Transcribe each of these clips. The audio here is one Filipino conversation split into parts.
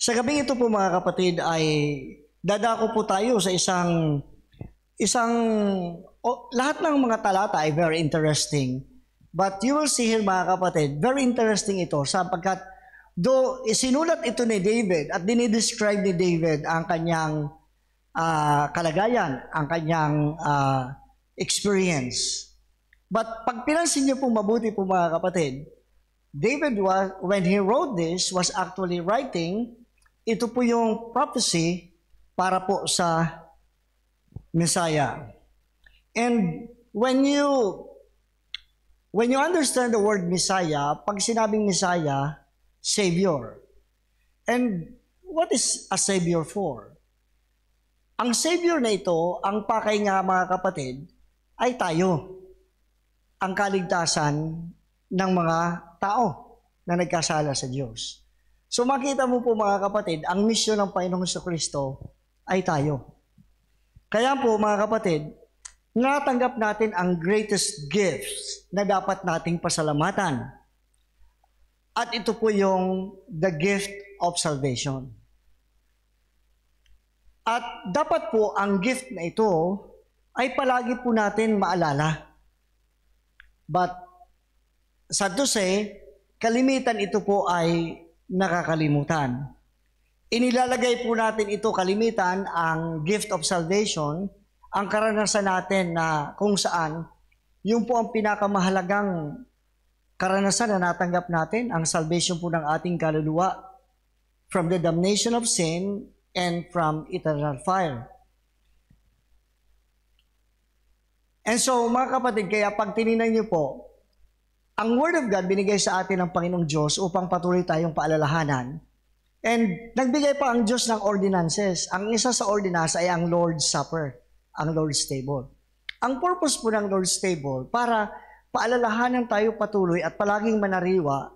Sa gabing ito po mga kapatid ay dadako po tayo sa lahat ng mga talata ay very interesting. But you will see here mga kapatid, very interesting ito sapagkat though isinulat ito ni David at dinidescribe ni David ang kanyang kalagayan, ang kanyang experience. But pag pinansin niyo po mabuti po mga kapatid, David when he wrote this, was actually writing, ito po yung prophecy para po sa Messiah. And when you understand the word Messiah, pag sinabing Messiah, Savior. And what is a Savior for? Ang Savior na ito, ang pakay nga mga kapatid, ay tayo. Ang kaligtasan ng mga tao na nagkasala sa Diyos. So makita mo po mga kapatid, ang misyon ng Panginoong Jesucristo ay tayo. Kaya po mga kapatid, natanggap natin ang greatest gifts na dapat nating pasalamatan. At ito po yung the gift of salvation. At dapat po ang gift na ito ay palagi po natin maalala. But sad to say, kalimitan ito po ay nakakalimutan. Inilalagay po natin ito kalimitan, ang gift of salvation, ang karanasan natin na kung saan, yung po ang pinakamahalagang karanasan na natanggap natin, ang salvation po ng ating kaluluwa from the damnation of sin and from eternal fire. And so mga kapatid, kaya pag tinignan niyo po, ang Word of God binigay sa atin ng Panginoong Diyos upang patuloy tayong paalalahanan. And nagbigay pa ang Diyos ng ordinances. Ang isa sa ordinance ay ang Lord's Supper, ang Lord's Table. Ang purpose po ng Lord's Table, para paalalahanan tayo patuloy at palaging manariwa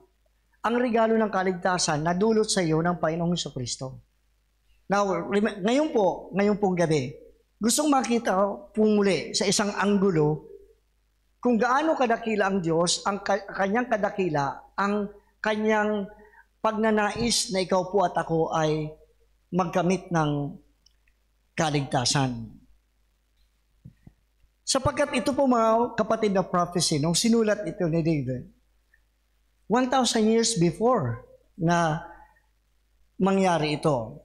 ang regalo ng kaligtasan na dulot sa iyo ng Panginoong Jesucristo. Now, ngayon pong gabi, gustong makita po muli sa isang anggulo kung gaano kadakila ang Diyos, ang kanyang kadakila, ang kanyang pagnanais na ikaw po at ako ay magkamit ng kaligtasan. Sapagkat ito po mga kapatid na prophecy, nung sinulat ito ni David, 1,000 years before na mangyari ito.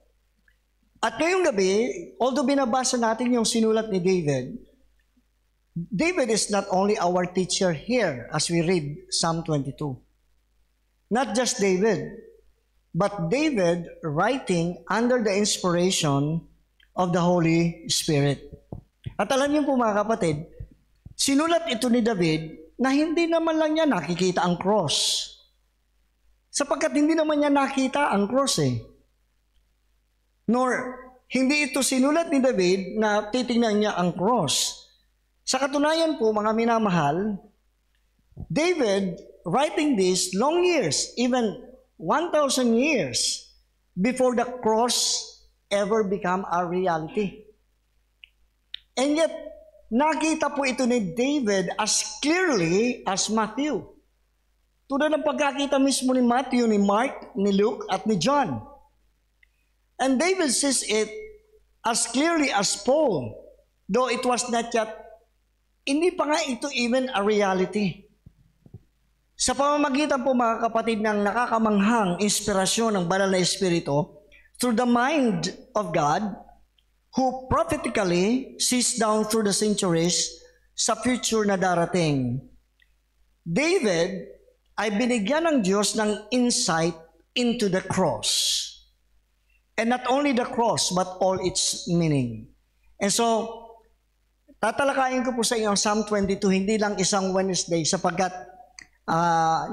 At ngayong gabi, although binabasa natin yung sinulat ni David, David is not only our teacher here as we read Psalm 22. Not just David, but David writing under the inspiration of the Holy Spirit. At alam niyo po mga kapatid, sinulat ito ni David na hindi naman lang niya nakikita ang cross. Sapagkat hindi naman niya nakita ang cross Nor, hindi ito sinulat ni David na titingnan niya ang cross. Sa katunayan po, mga minamahal, David writing this long years, even 1,000 years before the cross ever become a reality. And yet, nakita po ito ni David as clearly as Matthew. Tulad ng pagkakita mismo ni Matthew, ni Mark, ni Luke, at ni John. And David says it as clearly as Paul, though it was not yet, hindi pa nga ito even a reality. Sa pamamagitan po mga kapatid ng nakakamanghang inspirasyon ng Banal na Espiritu, through the mind of God, who prophetically sees down through the centuries sa future na darating. David ay binigyan ng Diyos ng insight into the cross. And not only the cross, but all its meaning. And so, tatalakayin ko po sa inyo ang Psalm 22, hindi lang isang Wednesday, sapagkat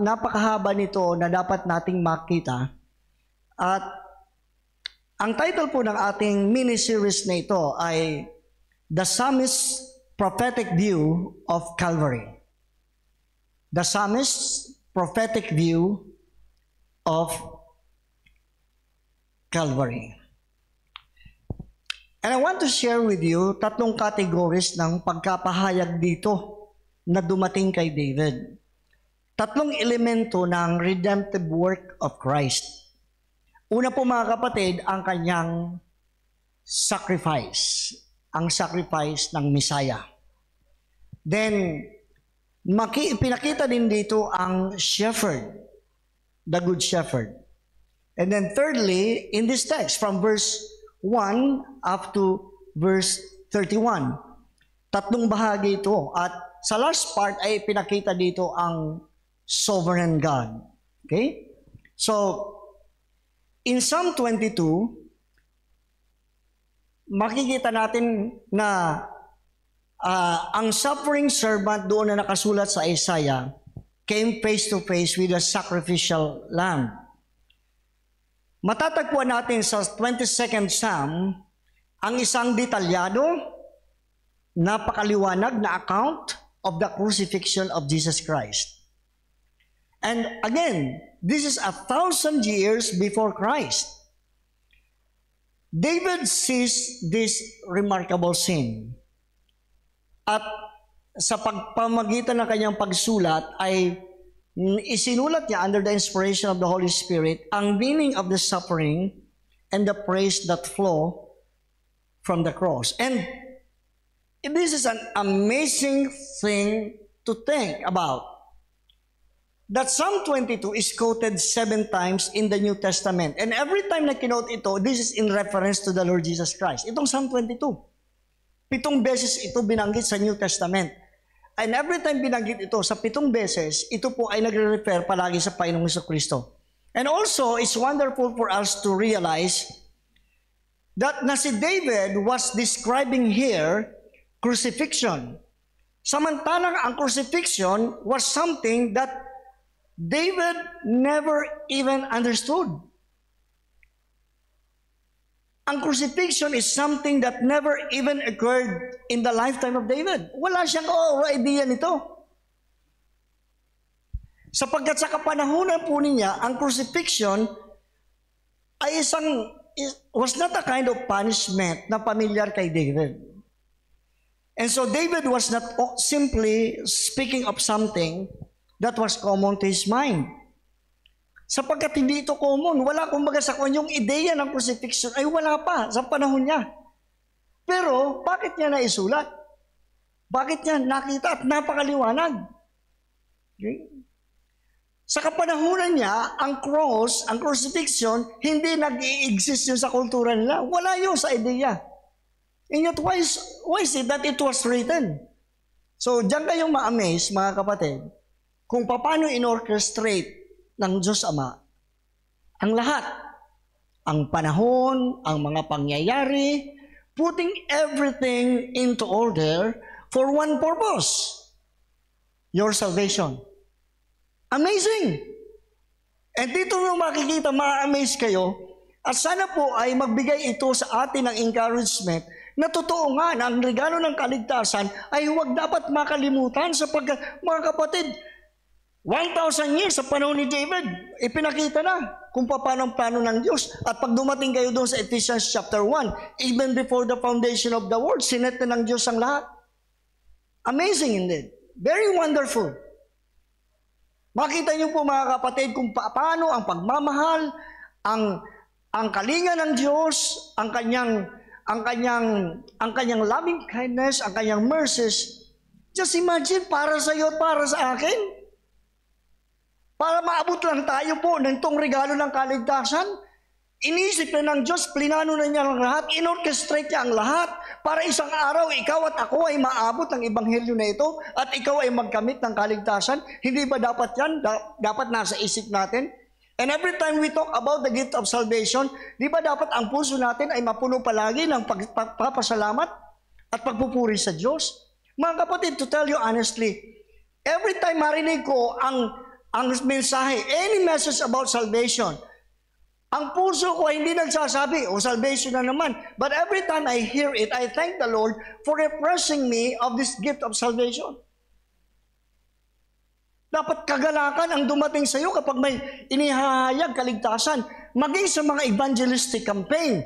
napakahaba nito na dapat nating makita. At ang title po ng ating mini-series na ito ay The Psalmist's Prophetic View of Calvary. The Psalmist's Prophetic View of Calvary. And I want to share with you tatlong categories ng pagkapahayag dito na dumating kay David. Tatlong elemento ng redemptive work of Christ. Una po mga kapatid, ang kanyang sacrifice. Ang sacrifice ng Messiah. Then, pinakita din dito ang shepherd, the good shepherd. And then thirdly, in this text, from verse 1 up to verse 31, tatlong bahagi ito. At sa last part ay pinakita dito ang sovereign God. Okay? So, in Psalm 22, makikita natin na ang suffering servant doon na nakasulat sa Isaiah came face to face with a sacrificial lamb. Matatagpuan natin sa 22nd Psalm ang isang detalyado, napakaliwanag na account of the crucifixion of Jesus Christ. And again, this is 1,000 years before Christ. David sees this remarkable scene. At sa pagpamagitan ng kanyang pagsulat ay isinulat niya under the inspiration of the Holy Spirit ang meaning of the suffering and the praise that flow from the cross. And this is an amazing thing to think about. That Psalm 22 is quoted 7 times in the New Testament. And every time na kinote ito, this is in reference to the Lord Jesus Christ. Itong Psalm 22. 7 beses ito binanggit sa New Testament. And every time binanggit ito sa 7 beses, ito po ay nagre-refer palagi sa Panginoong Jesucristo. And also, it's wonderful for us to realize that na si David was describing here crucifixion. Samantalang ang crucifixion was something that David never even understood. Ang crucifixion is something that never even occurred in the lifetime of David. Wala siyang idea nito. Sapagkat sa kapanahunan po niya, ang crucifixion ay was not a kind of punishment na pamilyar kay David. And so David was not simply speaking of something that was common to his mind. Sapagkat hindi ito common, wala kumbaga sa kanya yung ideya ng crucifixion ay wala pa sa panahon niya. Pero bakit niya naisulat? Bakit niya nakita at napakaliwanag? Okay? Sa kapanahunan niya, ang cross, ang crucifixion, hindi nag-i-exist yun sa kultura nila. Wala yun sa ideya. And yet, why is it that it was written? So, diyan kayong ma-amaze, mga kapatid, kung paano in-orchestrate ng Diyos Ama ang lahat, ang panahon, ang mga pangyayari, putting everything into order for one purpose, your salvation. Amazing! And dito nyo makikita, ma-amaze kayo, at sana po ay magbigay ito sa atin ng encouragement na totoo nga na ang regalo ng kaligtasan ay huwag dapat makalimutan sapagkat, mga kapatid, 1,000 years sa panahon ni David, ipinakita na kung paano ang plano ng Diyos. At pag dumating kayo doon sa Ephesians chapter 1, even before the foundation of the world, sinet na ng Diyos ang lahat. Amazing indeed. Very wonderful. Makita niyo po mga kapatid kung paano ang pagmamahal, ang kalinga ng Diyos, ang kanyang loving kindness, ang kanyang mercies. Just imagine, para sa iyo at para sa akin. Para maabot lang tayo po ng itong regalo ng kaligtasan, inisip na ng Diyos, plinano na niya ang lahat, inorchestrate niya ang lahat, para isang araw, ikaw at ako ay maabot ng ebanghelyo na ito, at ikaw ay magkamit ng kaligtasan. Hindi ba dapat yan? Dapat nasa isip natin. And every time we talk about the gift of salvation, di ba dapat ang puso natin ay mapuno palagi ng pagpapasalamat at pagpupuri sa Diyos? Mga kapatid, to tell you honestly, every time marinig ko ang mensahe, any message about salvation, ang puso ko ay hindi nagsasabi, salvation na naman. But every time I hear it, I thank the Lord for refreshing me of this gift of salvation. Dapat kagalakan ang dumating sa iyo kapag may inihahayag kaligtasan. Maging sa mga evangelistic campaign.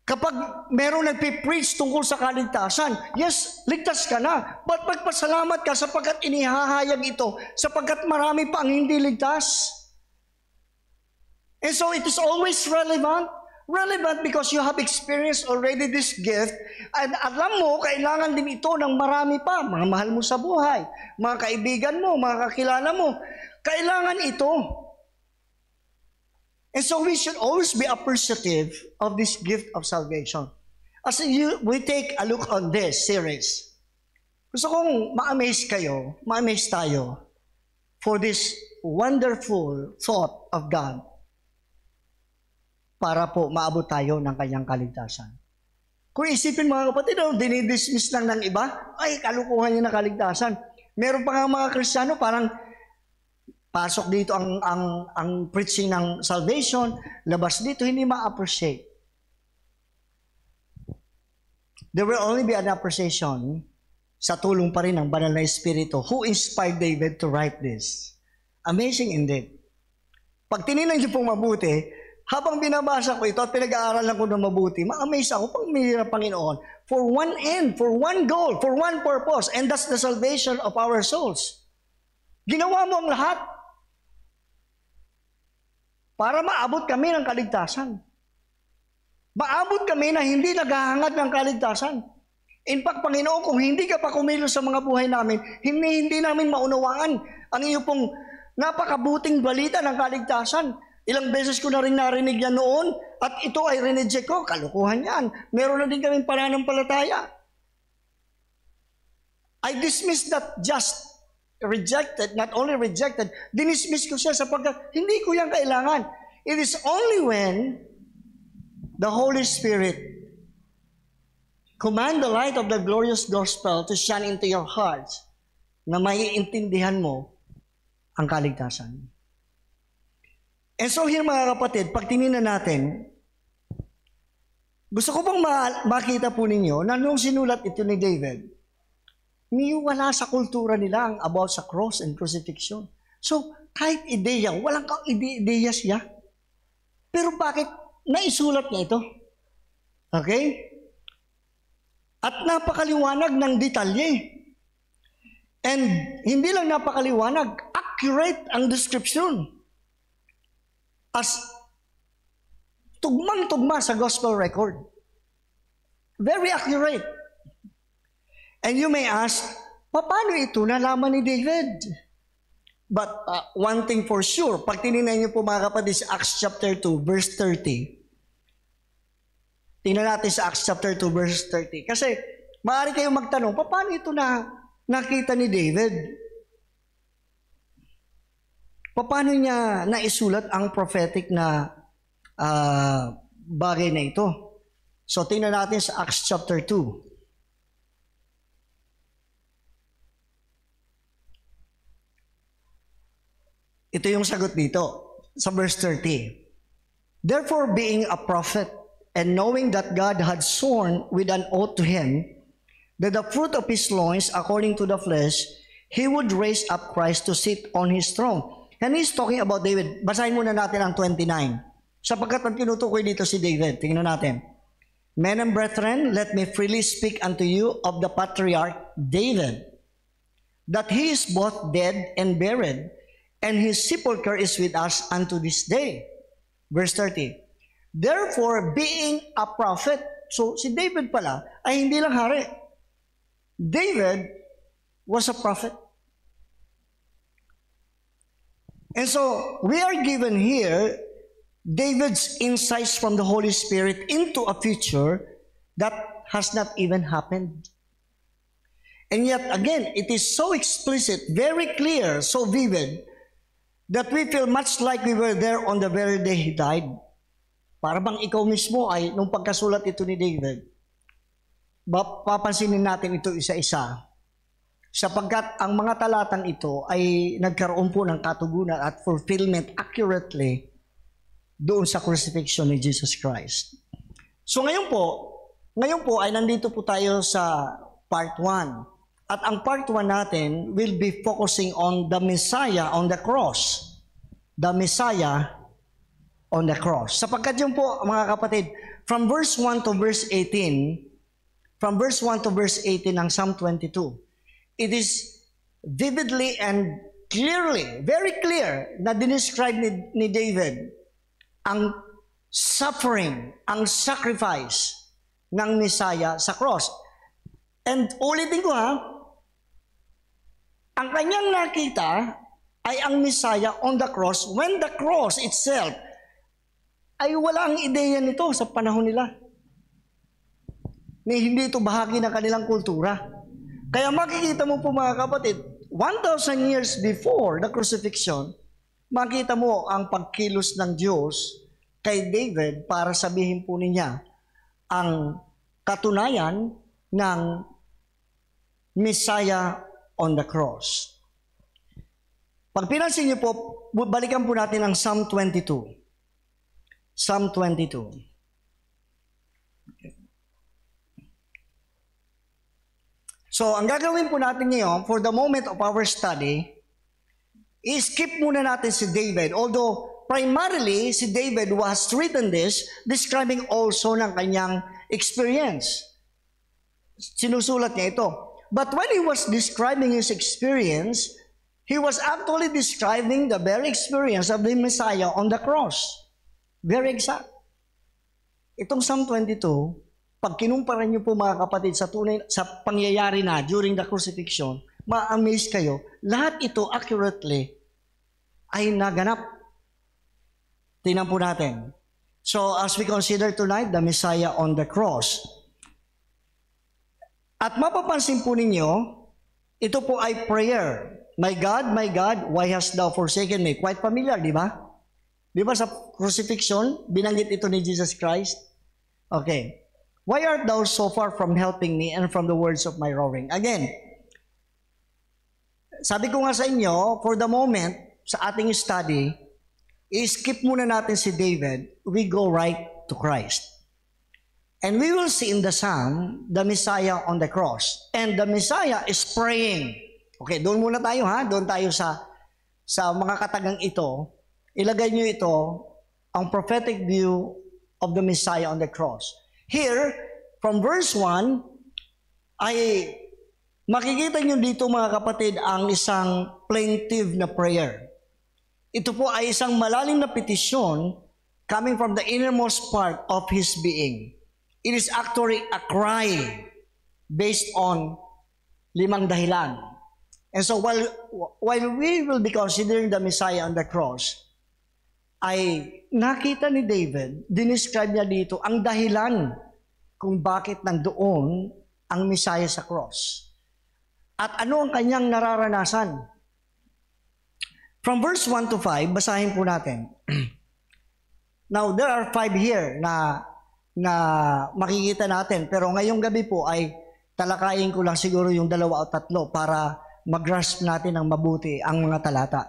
Kapag merong nagpipreach tungkol sa kaligtasan, yes, ligtas ka na. But magpasalamat ka sapagkat inihahayag ito, sapagkat marami pa ang hindi ligtas. And so it is always relevant. Relevant because you have experienced already this gift. And alam mo, kailangan din ito ng marami pa. Mga mahal mo sa buhay, mga kaibigan mo, mga kakilala mo. Kailangan ito. And so we should always be appreciative of this gift of salvation. As we take a look on this series, gusto kong ma-amaze kayo, ma-amaze tayo for this wonderful thought of God para po maabot tayo ng kanyang kaligtasan. Kung isipin mga kapatid, dinidismiss lang ng iba, ay kalukuhan niya na kaligtasan. Meron pa nga mga Kristiyano, parang pasok dito ang preaching ng salvation, labas dito, hindi ma-appreciate. There will only be an appreciation sa tulong pa rin ng Banal na Espiritu who inspired David to write this. Amazing indeed. Pag tinignan niyo pong mabuti, habang binabasa ko ito at pinag-aaralan ko na mabuti, ma-amaze ako pang minira Panginoon for one end, for one goal, for one purpose, and that's the salvation of our souls. Ginawa mo ang lahat para maabot kami ng kaligtasan. Maabot kami na hindi naghahangad ng kaligtasan. In fact, Panginoon, kung hindi ka pa kumilos sa mga buhay namin, hindi namin maunawaan ang iyong pong napakabuting balita ng kaligtasan. Ilang beses ko na rin narinig yan noon at ito ay rineject ko. Kalukuhan yan. Meron na din kaming pananampalataya. I dismiss that just rejected, not only rejected, dinismiss ko siya sapagkat hindi ko yan kailangan. It is only when the Holy Spirit command the light of the glorious gospel to shine into your hearts na maiintindihan mo ang kaligtasan. And so here mga kapatid, pag tinignan natin, gusto ko pang makita po ninyo na nung sinulat ito ni David, wala sa kultura nila ang about sa cross and crucifixion. So kahit ideya, walang ideya siya. Pero bakit naisulat niya ito? Okay? At napakaliwanag ng detalye. And hindi lang napakaliwanag, accurate ang description. As tugmang-tugma sa gospel record. Very accurate. And you may ask, paano ito nalaman ni David? But one thing for sure, pag tinignan niyo po mga kapatid sa Acts chapter 2, verse 30, tingnan natin sa Acts chapter 2, verse 30. Kasi maaari kayong magtanong, paano ito nakita ni David? Paano niya naisulat ang prophetic na bagay na ito? So, tingnan natin sa Acts chapter 2. Ito yung sagot dito sa verse 30. Therefore, being a prophet, and knowing that God had sworn with an oath to him, that the fruit of his loins, according to the flesh, he would raise up Christ to sit on his throne. And he's talking about David. Basahin muna natin ang 29. Sapagkat ang tinutukoy dito si David. Tingnan natin. Men and brethren, let me freely speak unto you of the patriarch David, that he is both dead and buried, and his sepulchre is with us unto this day. Verse 30. Therefore, being a prophet, so si David pala ay hindi lang hari. David was a prophet. And so, we are given here David's insights from the Holy Spirit into a future that has not even happened. And yet, again, it is so explicit, very clear, so vivid, that we feel much like we were there on the very day he died. Para bang ikaw mismo ay, nung pagkasulat ito ni David, papansinin natin ito isa-isa. Sapagkat ang mga talatang ito ay nagkaroon po ng katugunan at fulfillment accurately doon sa crucifixion ni Jesus Christ. So ngayon po ay nandito po tayo sa part 1. At ang part 1 natin will be focusing on the Messiah on the cross. The Messiah on the cross. Sapagkat yun po mga kapatid, from verse 1 to verse 18 ng Psalm 22, it is vividly and clearly, very clear na dinescribe ni David ang suffering, ang sacrifice ng Messiah sa cross. And ulitin ko ha, ang kanyang nakita ay ang Messiah on the cross when the cross itself ay wala ang ideya nito sa panahon nila. Hindi ito bahagi ng kanilang kultura. Kaya makikita mo po mga kapatid, 1,000 years before the crucifixion, makita mo ang pagkilos ng Diyos kay David para sabihin po niya ang katunayan ng Messiah on the cross. Pag pinansin niyo po, balikan po natin ang Psalm 22. Psalm 22. So, ang gagawin po natin ngayon, for the moment of our study, i-skip muna natin si David. Although, primarily, si David was written this, describing also ng kanyang experience. Sinusulat niya ito. But when he was describing his experience, he was actually describing the very experience of the Messiah on the cross. Very exact. Itong Psalm 22, pag kinumpara niyo po mga kapatid sa tunay sa pangyayari na during the crucifixion, ma-amaze kayo, lahat ito accurately ay naganap. Tingnan po natin. So as we consider tonight the Messiah on the cross, at mapapansin po ninyo, ito po ay prayer. My God, why hast thou forsaken me? Quite familiar, di ba? Di ba sa crucifixion, binanggit ito ni Jesus Christ? Okay. Why art thou so far from helping me and from the words of my roaring? Again, sabi ko nga sa inyo, for the moment, sa ating study, i-skip muna natin si David, we go right to Christ. And we will see in the Psalm, the Messiah on the cross. And the Messiah is praying. Okay, doon muna tayo ha, doon tayo sa mga katagang ito. Ilagay nyo ito, ang prophetic view of the Messiah on the cross. Here, from verse 1, ay makikita nyo dito mga kapatid ang isang plaintive na prayer. Ito po ay isang malalim na petisyon coming from the innermost part of his being. It is actually a cry based on 5 dahilan. And so while we will be considering the Messiah on the cross, ay nakita ni David, dinescribe niya dito ang dahilan kung bakit nandoon ang Messiah sa cross. At ano ang kanyang nararanasan? From verse 1 to 5, basahin po natin. Now, there are 5 here na makikita natin. Pero ngayong gabi po ay talakayin ko lang siguro yung 2 o 3 para mag-grasp natin ng mabuti ang mga talata.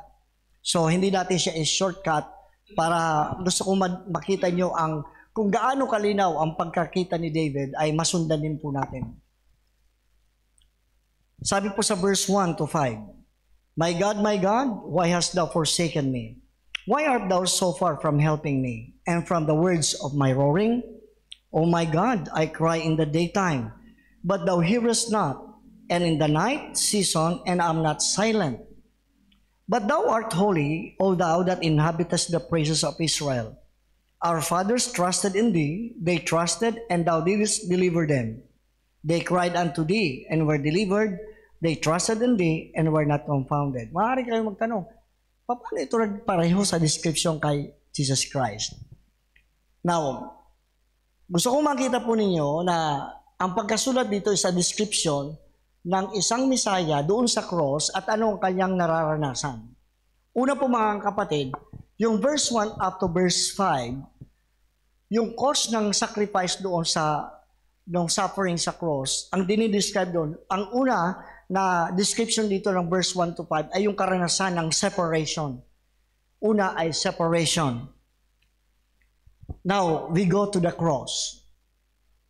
So, hindi natin siya i-shortcut para gusto kong makita nyo kung gaano kalinaw ang pagkakita ni David ay masundan din po natin. Sabi po sa verse 1 to 5, my God, why hast thou forsaken me? Why art thou so far from helping me, and from the words of my roaring? O my God, I cry in the daytime, but thou hearest not, and in the night season, and am not silent. But thou art holy, O thou that inhabitest the praises of Israel. Our fathers trusted in thee, they trusted, and thou didst deliver them. They cried unto thee, and were delivered. They trusted in thee, and were not confounded. Maaari kayo magtanong, paano ito pareho sa description kay Jesus Christ? Now, gusto kong makita po ninyo na ang pagkasulat dito sa description ng isang Messiah doon sa cross at ano ang kanyang nararanasan. Una po mga kapatid, yung verse 1 up to verse 5, yung cause ng sacrifice doon sa suffering sa cross, ang dinidescribe doon, ang una na description dito ng verse 1 to 5 ay yung karanasan ng separation. Una ay separation. Now, we go to the cross.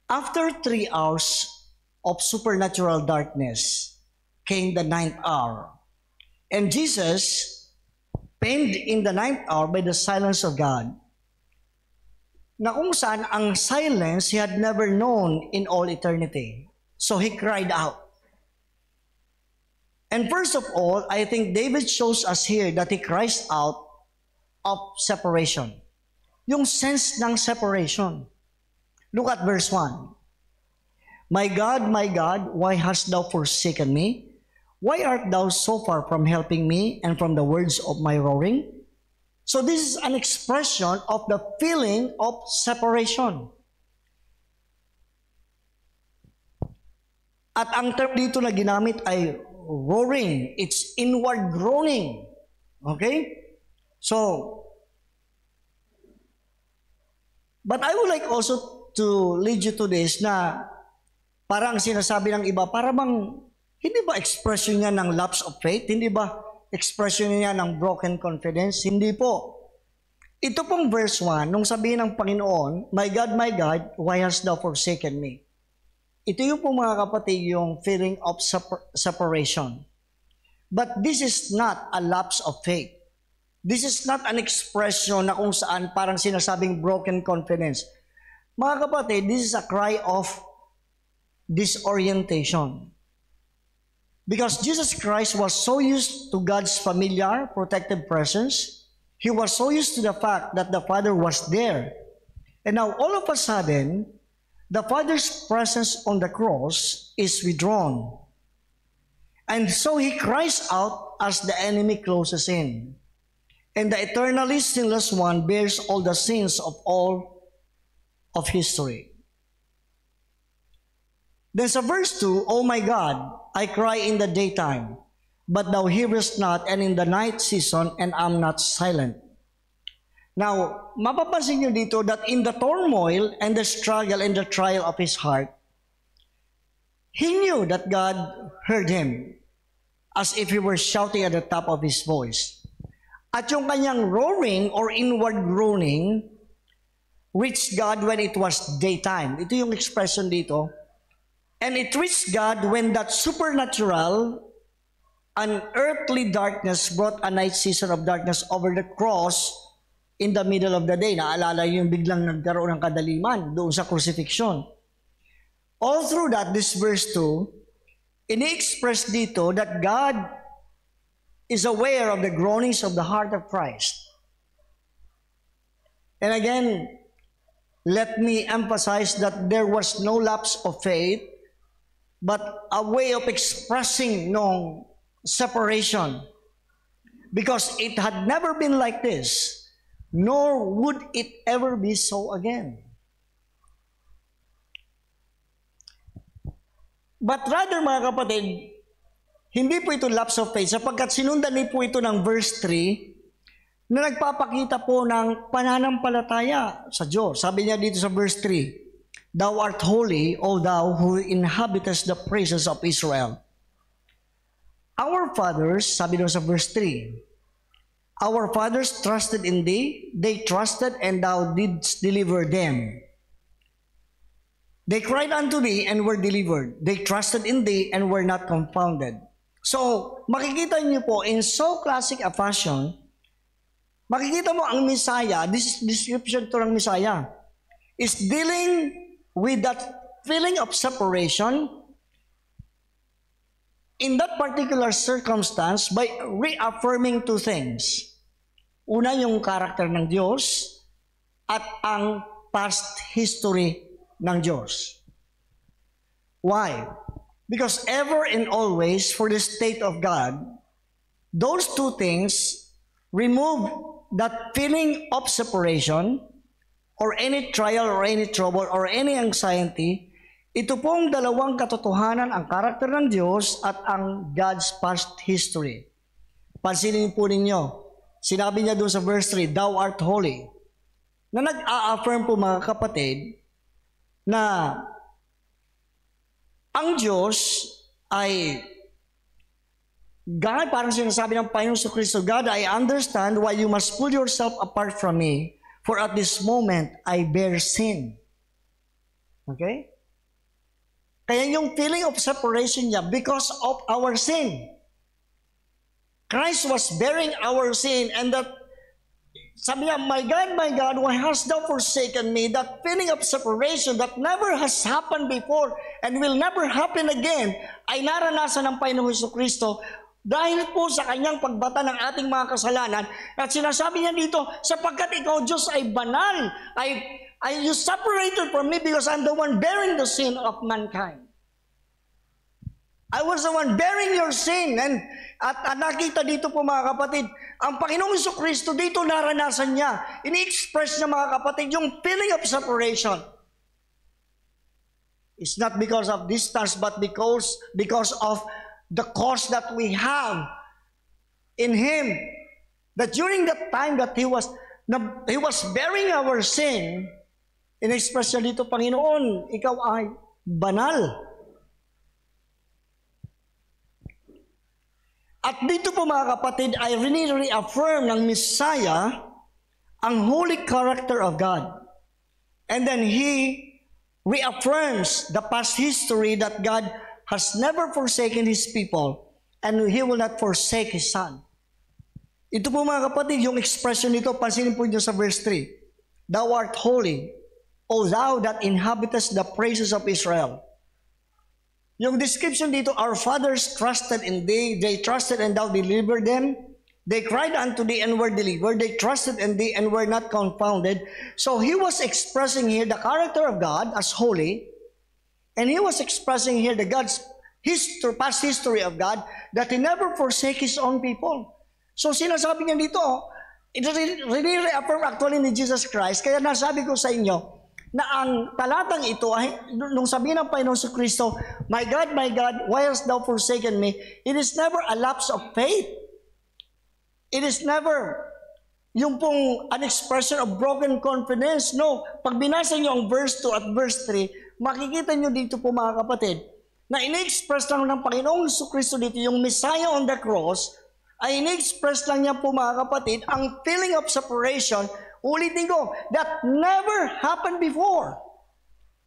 After 3 hours of supernatural darkness came the 9th hour. And Jesus, pained in the 9th hour by the silence of God, na kung saan ang silence he had never known in all eternity. So he cried out. And first of all, I think David shows us here that he cries out of separation. yung sense ng separation. Look at verse 1. My God, why hast thou forsaken me? Why art thou so far from helping me and from the words of my roaring? So this is an expression of the feeling of separation. At ang term dito na ginamit ay roaring. It's inward groaning. Okay? So, but I would like also to lead you to this na parang sinasabi ng iba, para bang, hindi ba expression niya ng lapse of faith? Hindi ba expression niya ng broken confidence? Hindi po. Ito pong verse 1, nung sabihin ng Panginoon, my God, why hast thou forsaken me? Ito yung po mga kapatid, yung feeling of separation. But this is not a lapse of faith. This is not an expression na kung saan parang sinasabing broken confidence. Mga kapatid, this is a cry of disorientation. Because Jesus Christ was so used to God's familiar, protective presence, He was so used to the fact that the Father was there. And now all of a sudden, the Father's presence on the cross is withdrawn. And so He cries out as the enemy closes in. And the eternally sinless one bears all the sins of all of history. Then sa verse 2, O my God, I cry in the daytime, but thou hearest not, and in the night season, and am not silent. Now, mapapansin nyo dito that in the turmoil and the struggle and the trial of his heart, he knew that God heard him as if he were shouting at the top of his voice. At yung kanyang roaring or inward groaning reached God when it was daytime. Ito yung expression dito. And it reached God when that supernatural, unearthly darkness brought a night season of darkness over the cross in the middle of the day. Naalala yung biglang nagkaroon ng kadaliman doon sa crucifixion. All through that, this verse 2, ini-express dito that God is aware of the groanings of the heart of Christ. And again, let me emphasize that there was no lapse of faith, but a way of expressing no separation. Because it had never been like this, nor would it ever be so again. But rather, mga kapatid, hindi po ito lapse of faith, sapagkat sinundan niyo po ito ng verse 3 na nagpapakita po ng pananampalataya sa Diyos. Sabi niya dito sa verse 3, Thou art holy, O thou who inhabitest the praises of Israel. Our fathers, sabi doon sa verse 3, Our fathers trusted in thee, they trusted, and thou didst deliver them. They cried unto thee and were delivered. They trusted in thee and were not confounded. So, makikita niyo po, in so classic a fashion, makikita mo ang Messiah, this description to ng Messiah, is dealing with that feeling of separation in that particular circumstance by reaffirming two things. Una, yung character ng Diyos at ang past history ng Diyos. Why? Because ever and always, for the state of God, those two things remove that feeling of separation or any trial or any trouble or any anxiety. Ito pong dalawang katotohanan, ang karakter ng Diyos at ang God's past history. Pansinin po ninyo, sinabi niya doon sa verse 3, Thou art holy, na nag-a-affirm po mga kapatid na ang Diyos ay God, parang sinasabi ng Panginoon sa Kristo, God, I understand why you must pull yourself apart from me, for at this moment, I bear sin. Okay? Kaya yung feeling of separation niya because of our sin. Christ was bearing our sin, and that, sabi niya, my God, why hast thou forsaken me? That feeling of separation that never has happened before and will never happen again, ay naranasan ng Panginoon Jesucristo Dahil po sa kanyang pagbata ng ating mga kasalanan, at sinasabi niya dito, sapagkat ikaw, Diyos, ay banal, you separated from me because I'm the one bearing the sin of mankind. I was the one bearing your sin. At nakita dito po mga kapatid, ang Panginoong Jesucristo dito naranasan niya. Ini-express niya mga kapatid yung feeling of separation. It's not because of distance, but because of the cause that we have in Him. That during that time that He was bearing our sin, in-express niya dito, Panginoon, ikaw ay banal. At dito po mga kapatid, ay reaffirm ng Messiah ang holy character of God. And then He reaffirms the past history that God has never forsaken His people and He will not forsake His Son. Ito po mga kapatid, yung expression nito, pansinin po nyo sa verse 3. Thou art holy, O thou that inhabitest the praises of Israel. Yung description dito, our fathers trusted in thee, they trusted and thou delivered them. They cried unto thee and were delivered. They trusted in thee and were not confounded. So he was expressing here the character of God as holy, and he was expressing here the God's past history of God, that He never forsake His own people. So sinasabi niya dito, it really reaffirm actually ni Jesus Christ. Kaya nasabi ko sa inyo, na ang talatang ito ay, nung sabihin ng Panginoon sa Kristo, my God, why hast thou forsaken me? It is never a lapse of faith. It is never yung pong an expression of broken confidence. No, pag binasa nyo ang verse 2 at verse 3, makikita nyo dito po mga kapatid, na in-express lang ng Panginoong Kristo dito, yung Messiah on the cross, ay in-express lang niya po mga kapatid, ang feeling of separation. Ulitin ko, that never happened before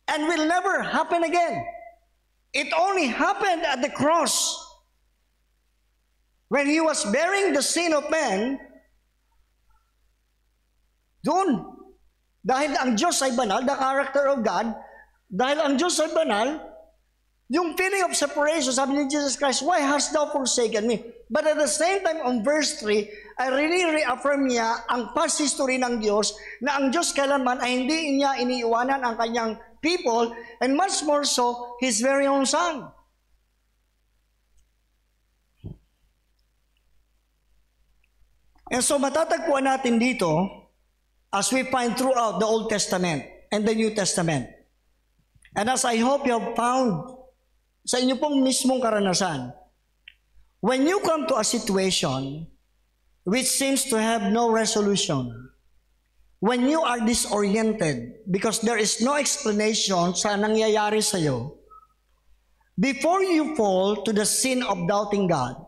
and will never happen again. It only happened at the cross. When He was bearing the sin of man, doon, dahil ang Diyos ay banal, the character of God, dahil ang Diyos ay banal, yung feeling of separation, sabi ni Jesus Christ, why hast thou forsaken me? But at the same time, on verse 3, ay really reaffirm niya ang past history ng Diyos, na ang Diyos kailanman ay hindi niya iniiwanan ang kanyang people, and much more so, His very own Son. And so matatagpuan natin dito, as we find throughout the Old Testament and the New Testament. And as I hope you have found sa inyo pong mismong karanasan, when you come to a situation which seems to have no resolution, when you are disoriented because there is no explanation sa nangyayari sa iyo, before you fall to the sin of doubting God,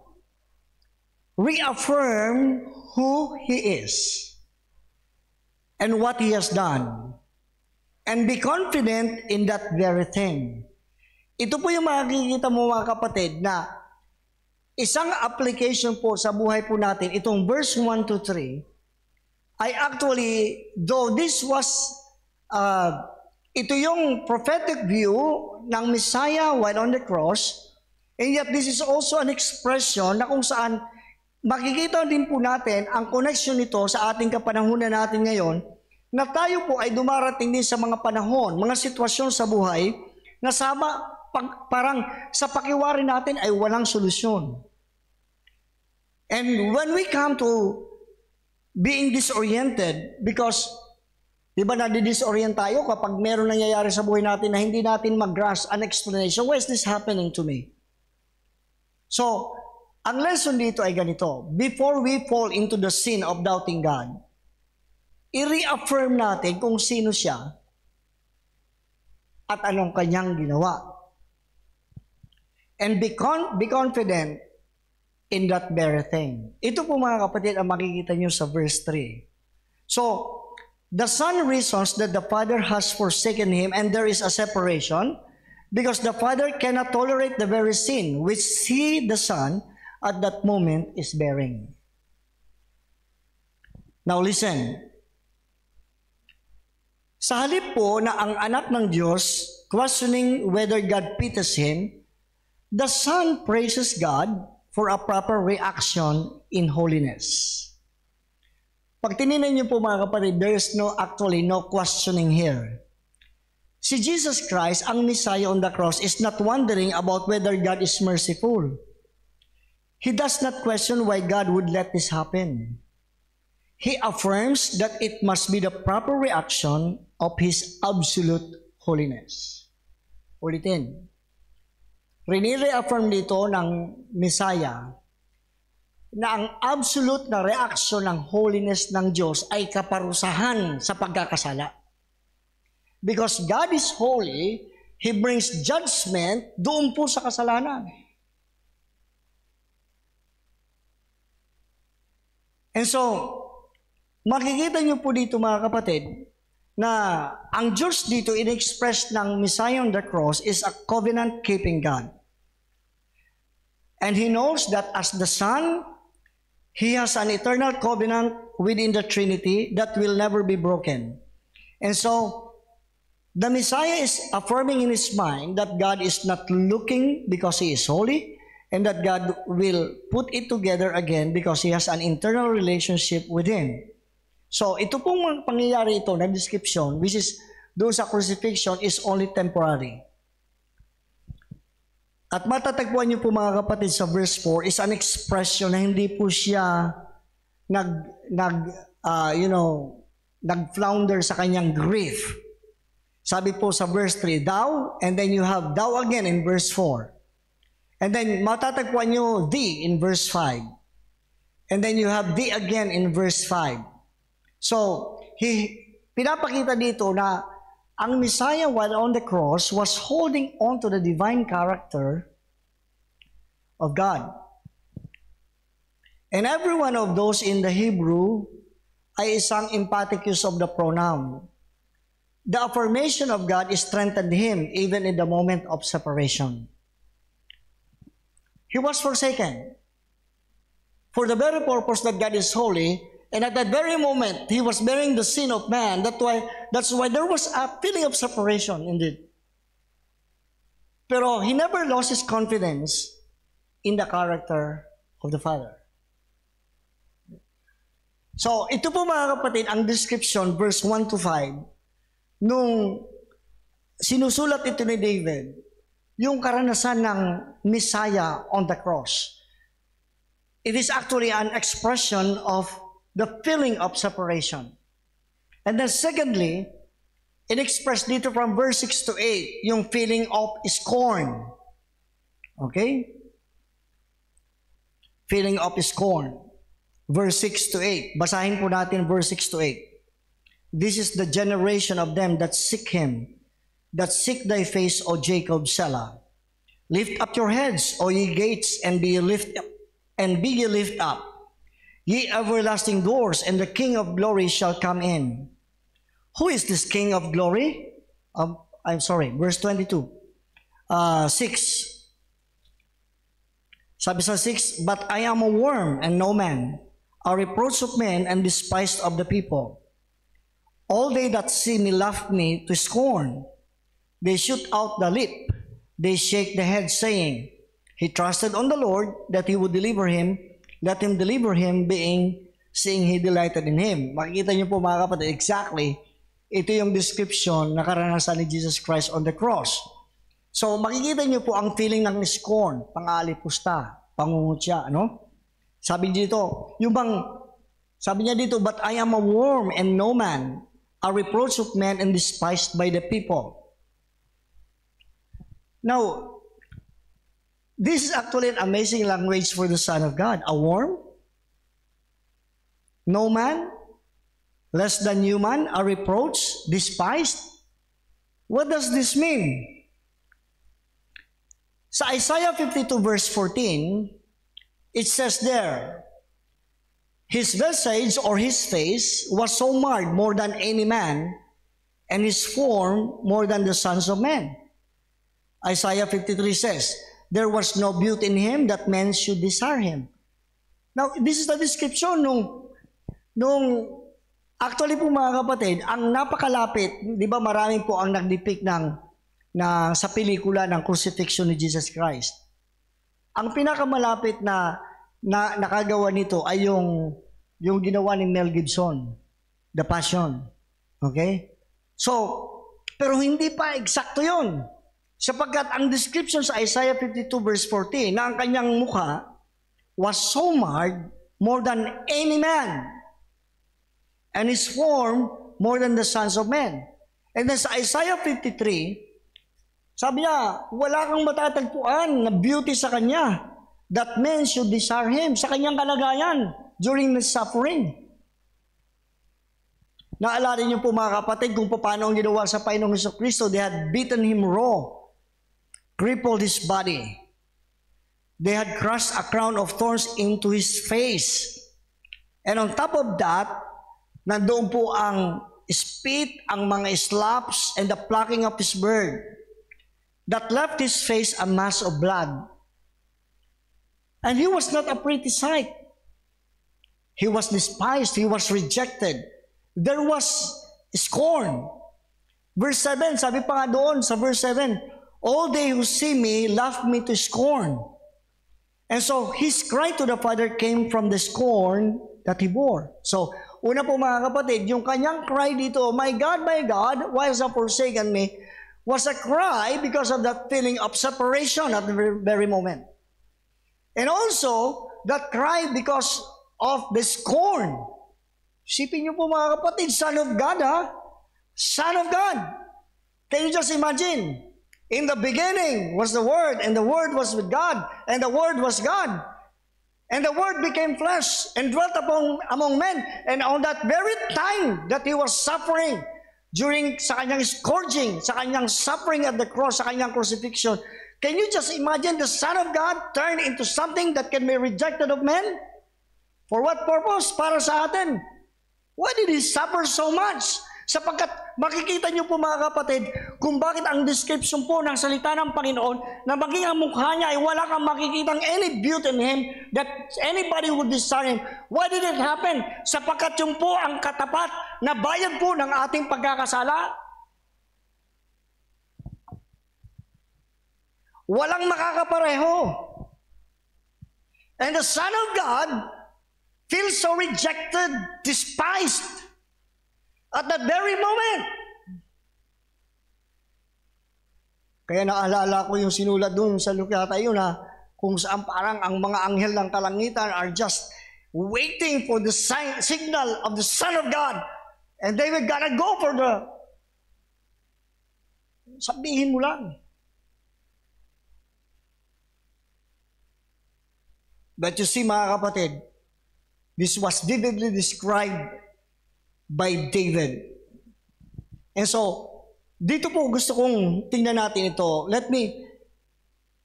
reaffirm who He is and what He has done, and be confident in that very thing. Ito po yung makikita mo mga kapatid na isang application po sa buhay po natin, itong verse 1 to 3, ay actually, though this was, ito yung prophetic view ng Messiah while on the cross, and yet this is also an expression na kung saan makikita din po natin ang connection nito sa ating kapanahunan natin ngayon, na tayo po ay dumarating din sa mga panahon, mga sitwasyon sa buhay, na parang sa pakiwari natin ay walang solusyon. And when we come to being disoriented, because, di ba nadi-disorient tayo kapag meron nangyayari sa buhay natin na hindi natin mag-grasp an explanation, why is this happening to me? So, ang lesson dito ay ganito, before we fall into the sin of doubting God, i-reaffirm natin kung sino siya at anong kanyang ginawa. And be confident in that very thing. Ito po mga kapatid ang makikita nyo sa verse 3. So, the Son reasons that the Father has forsaken Him and there is a separation because the Father cannot tolerate the very sin which He, the Son, at that moment is bearing. Now listen. Sa halip po na ang anak ng Diyos questioning whether God pities him, the Son praises God for a proper reaction in holiness. Pag tinignan niyo po mga kapatid, there is actually no questioning here. Si Jesus Christ, ang Messiah on the cross, is not wondering about whether God is merciful. He does not question why God would let this happen. He affirms that it must be the proper reaction of His absolute holiness. Ulitin. Rinire-affirm dito ng Messiah na ang absolute na reaction ng holiness ng Diyos ay kaparusahan sa pagkakasala. Because God is holy, He brings judgment doon po sa kasalanan. And so, makikita niyo po dito mga kapatid, na ang Diyos dito in-express ng Messiah on the cross is a covenant-keeping God. And He knows that as the Son, He has an eternal covenant within the Trinity that will never be broken. And so, the Messiah is affirming in his mind that God is not looking because He is holy, and that God will put it together again because He has an internal relationship with Him. So, ito pong pangyayari ito na description, which is doon sa crucifixion, is only temporary. At matatagpuan niyo po mga kapatid sa verse 4 is an expression na hindi po siya nag-flounder sa kanyang grief. Sabi po sa verse 3, thou, and then you have thou again in verse 4. And then matatagpuan niyo thee in verse 5. And then you have thee again in verse 5. So, pinapakita dito na ang Messiah while on the cross was holding on to the divine character of God. And every one of those in the Hebrew ay isang emphatic use of the pronoun. The affirmation of God strengthened him even in the moment of separation. He was forsaken for the very purpose that God is holy. And at that very moment, He was bearing the sin of man. That's why there was a feeling of separation indeed. Pero He never lost His confidence in the character of the Father. So, ito po mga kapatid, ang description, verse 1 to 5, nung sinusulat ito ni David, yung karanasan ng Messiah on the cross. It is actually an expression of the feeling of separation. And then secondly, it expressed dito from verse 6 to 8, yung feeling of scorn. Okay? Feeling of scorn. Verse 6 to 8. Basahin po natin verse 6 to 8. This is the generation of them that seek Him, that seek thy face, O Jacob, Selah. Lift up your heads, O ye gates, and be ye lift up. Ye everlasting doors, and the King of glory shall come in. Who is this King of glory? Verse 22. 6. Sabi sa 6, but I am a worm and no man, a reproach of men and despised of the people. All they that see me laugh me to scorn. They shoot out the lip, they shake the head, saying, He trusted on the Lord that He would deliver him. Let Him deliver him, seeing He delighted in him. Makikita niyo po mga kapatid, exactly, ito yung description na karanasan ni Jesus Christ on the cross. So makikita niyo po ang feeling ng scorn, pang-alipusta, pangungutya, ano? Sabi dito, sabi niya dito, but I am a worm and no man, a reproach of men and despised by the people. Now, this is actually an amazing language for the Son of God. A worm, no man, less than human, a reproach, despised. What does this mean? Sa Isaiah 52 verse 14, it says there, His visage or His face was so marred more than any man, and His form more than the sons of men. Isaiah 53 says, there was no beauty in Him that men should desire Him. Now, this is the description nung actually po mga kapatid, ang napakalapit, di ba maraming po ang nagdepict sa pelikula ng crucifixion ni Jesus Christ. ang pinakamalapit na nakagawa nito ay yung ginawa ni Mel Gibson, The Passion. Okay? So, pero hindi pa eksakto yun. Sapagkat ang description sa Isaiah 52 verse 14 na ang kanyang mukha was so marred more than any man, and his form more than the sons of men. And then sa Isaiah 53, sabi niya, wala kang matatagpuan na beauty sa kanya that men should desire him, sa kanyang kalagayan during the suffering. Naalala niyo po mga kapatid kung paano ang ginawa sa Panginoong Jesucristo. They had beaten him raw, crippled his body. They had crushed a crown of thorns into his face. And on top of that, nandoon po ang spit, ang mga slaps, and the plucking of his beard that left his face a mass of blood. And he was not a pretty sight. He was despised. He was rejected. There was scorn. Verse 7, sabi pa nga doon sa verse 7, all they who see me laugh me to scorn. And so his cry to the Father came from the scorn that he bore. So, una po mga kapatid, yung kanyang cry dito, my God, why hast thou forsaken me, was a cry because of that feeling of separation at the very moment. And also, that cry because of the scorn. Sipin niyo po mga kapatid, Son of God, ha? Son of God. Can you just imagine? In the beginning was the Word, and the Word was with God, and the Word was God. And the Word became flesh and dwelt among men. And on that very time that He was suffering, during sa kanyang scourging, sa kanyang suffering at the cross, sa kanyang crucifixion, can you just imagine the Son of God turned into something that can be rejected of men? For what purpose? Para sa atin. Why did He suffer so much? Sapagkat makikita niyo po mga kapatid kung bakit ang description po ng salita ng Panginoon na maging ang mukha niya ay wala kang makikitang any beauty in Him that anybody would desire Him. Why did it happen? Sapagkat yung po ang katapat na bayad po ng ating pagkakasala. Walang makakapareho. And the Son of God feels so rejected, despised, at that very moment. Kaya naalala ko yung sinulat doon sa Luke yata yun na kung saan parang ang mga anghel ng kalangitan are just waiting for the signal of the Son of God. And they will gotta go for the... Sabihin mo lang. But you see mga kapatid, this was vividly described by David. And so, dito po gusto kong tingnan natin ito.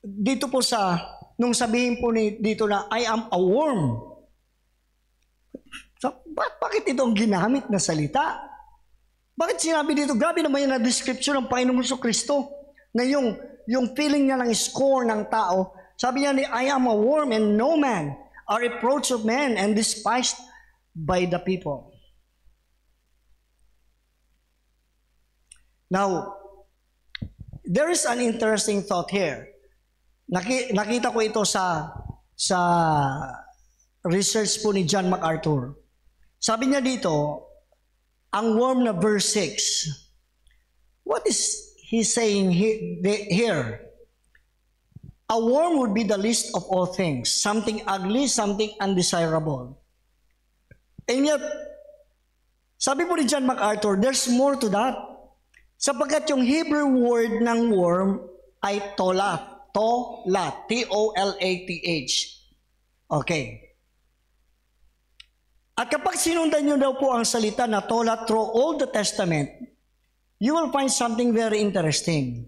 Dito po nung sabihin po dito na, I am a worm. So, bakit ito ang ginamit na salita? Bakit sinabi dito, grabe naman yung na-description ng Panginoong Jesucristo na yung feeling niya ng scorn ng tao. Sabi niya, I am a worm and no man, a reproach of men and despised by the people. Now, there is an interesting thought here. Nakita ko ito sa research po ni John MacArthur. Sabi niya dito, ang worm na verse 6, what is he saying here? A worm would be the least of all things, something ugly, something undesirable. And yet, sabi po ni John MacArthur, there's more to that. Sapagkat yung Hebrew word ng worm ay tolat. Tolat. T-O-L-A-T-H. Okay. At kapag sinundan nyo daw po ang salita na tolat through all the Testament, you will find something very interesting.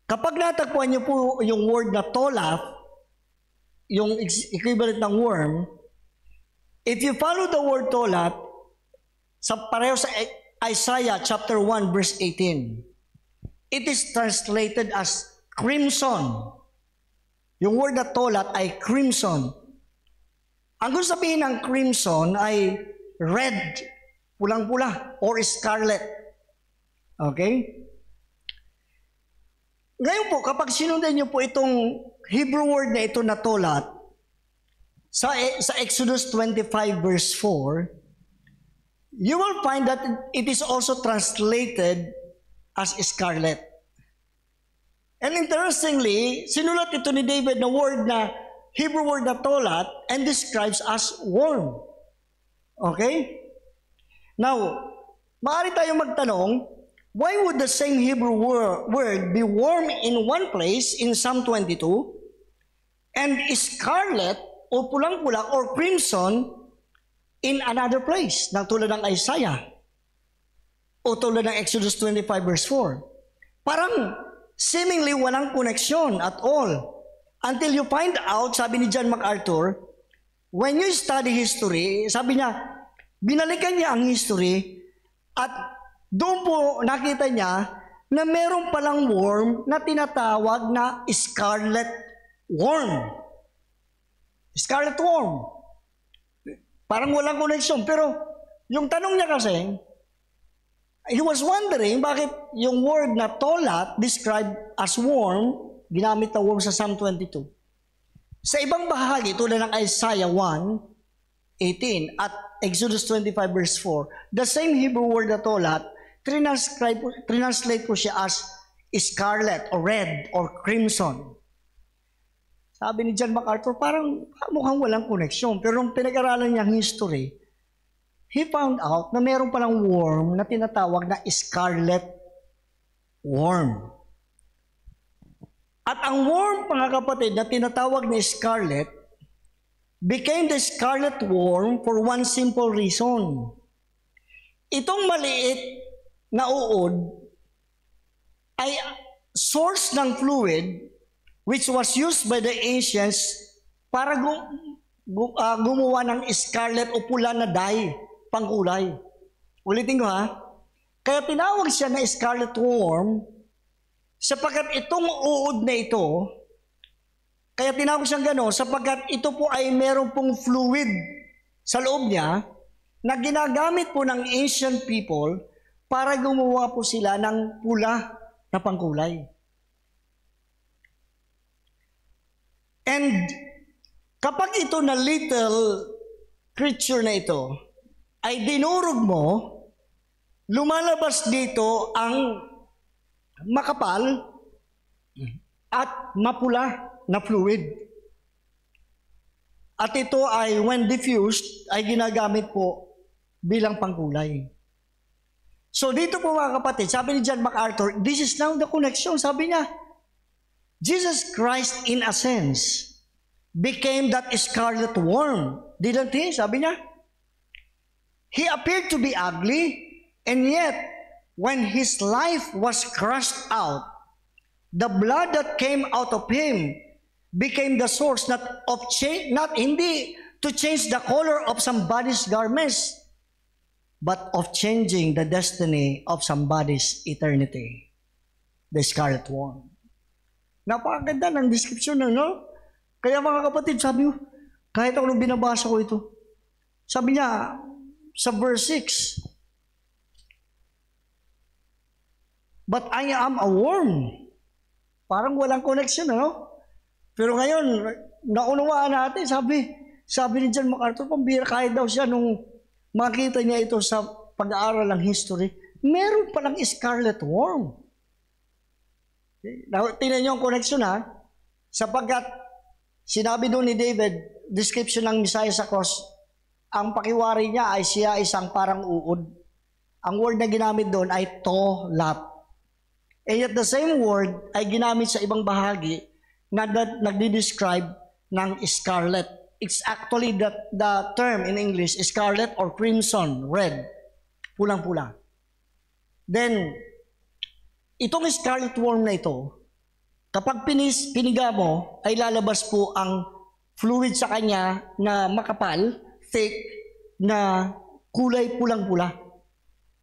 Kapag natagpuan nyo po yung word na tolat, yung equivalent ng worm, if you follow the word tolat, pareho sa Isaiah chapter 1 verse 18. It is translated as crimson. Yung word na tolat ay crimson. Ang gusto sabihin ng crimson ay red, pulang-pula, or scarlet. Okay? Ngayon po, kapag sinundan niyo po itong Hebrew word na ito na tolat, sa Exodus 25 verse 4, you will find that it is also translated as scarlet. And interestingly, sinulat ito ni David na word na Hebrew word na tolat and describes as worm. Okay? Now, maaari tayong magtanong, why would the same Hebrew word be worm in one place in Psalm 22 and scarlet o pulang-pula or crimson in another place, na tulad ng Isaiah o tulad ng Exodus 25 verse 4? Parang seemingly walang connection at all until you find out, sabi ni John MacArthur, when you study history, sabi niya, binalikan niya ang history at doon po nakita niya na meron palang worm na tinatawag na scarlet worm. Scarlet worm. Parang walang connection. Pero yung tanong niya kasi, he was wondering bakit yung word na tolat described as worm, ginamit na worm sa Psalm 22. Sa ibang bahagi, tulad ng Isaiah 1:18 at Exodus 25 verse 4, the same Hebrew word na tolat, translate po siya as scarlet or red or crimson. Sabi ni John MacArthur, parang mukhang walang koneksyon. Pero nung pinag-aralan niyang history, he found out na meron palang worm na tinatawag na scarlet worm. At ang worm, mga kapatid, na tinatawag na scarlet, became the scarlet worm for one simple reason. Itong maliit na uod ay source ng fluid which was used by the ancients para gumawa ng scarlet o pula na dye, pangkulay. Ulitin ko ha. Kaya tinawag siya na scarlet worm sapagkat itong uod na ito, kaya tinawag siyang gano'n sapagkat ito po ay meron pong fluid sa loob niya na ginagamit po ng ancient people para gumawa po sila ng pula na pangkulay. And kapag ito na little creature na ito ay dinurog mo, lumalabas dito ang makapal at mapula na fluid. At ito ay when diffused ay ginagamit po bilang pangkulay. So dito po mga kapatid, sabi ni John MacArthur, this is now the connection. Sabi niya, Jesus Christ in a sense became that scarlet worm. Didn't he? Sabi niya. He appeared to be ugly, and yet when his life was crushed out, the blood that came out of him became the source not hindi to change the color of somebody's garments, but of changing the destiny of somebody's eternity. The scarlet worm. Napakaganda ng description na, no? Kaya mga kapatid, sabi ko, kahit ako nung binabasa ko ito, sabi niya, sa verse 6, but I am a worm. Parang walang connection, no? Pero ngayon, naunawaan natin, sabi ni John MacArthur, pambira kahit daw siya nung makita niya ito sa pag-aaral ng history, meron palang scarlet worm. Tingnan niyo ang connection ha, sapagkat sinabi doon ni David, description ng Messiah sa cross, ang pakiwari niya ay siya isang parang uod. Ang word na ginamit doon ay tolat. And yet the same word ay ginamit sa ibang bahagi na nagdi-describe ng scarlet. It's actually the term in English, scarlet or crimson, red, pulang-pula. Then, itong scarlet worm na ito, kapag piniga mo, ay lalabas po ang fluid sa kanya na makapal, thick, na kulay pulang-pula.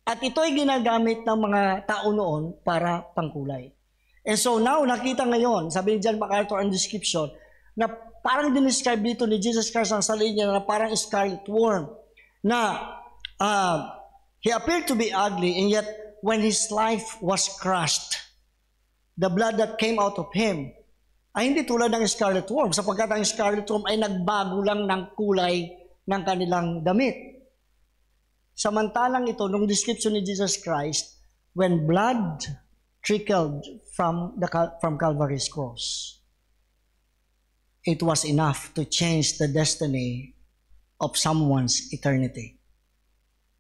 At ito ay ginagamit ng mga tao noon para pangkulay. And so now, nakita ngayon, sabi ni John MacArthur ang description, na parang dinescribe dito ni Jesus Christ ang sarili niya na parang scarlet worm, na he appeared to be ugly, and yet when his life was crushed, the blood that came out of him, ay hindi tulad ng scarlet worm, sapagkat ang scarlet worm ay nagbago lang ng kulay ng kanilang damit. Samantalang ito, nung description ni Jesus Christ, when blood trickled from Calvary's cross, it was enough to change the destiny of someone's eternity.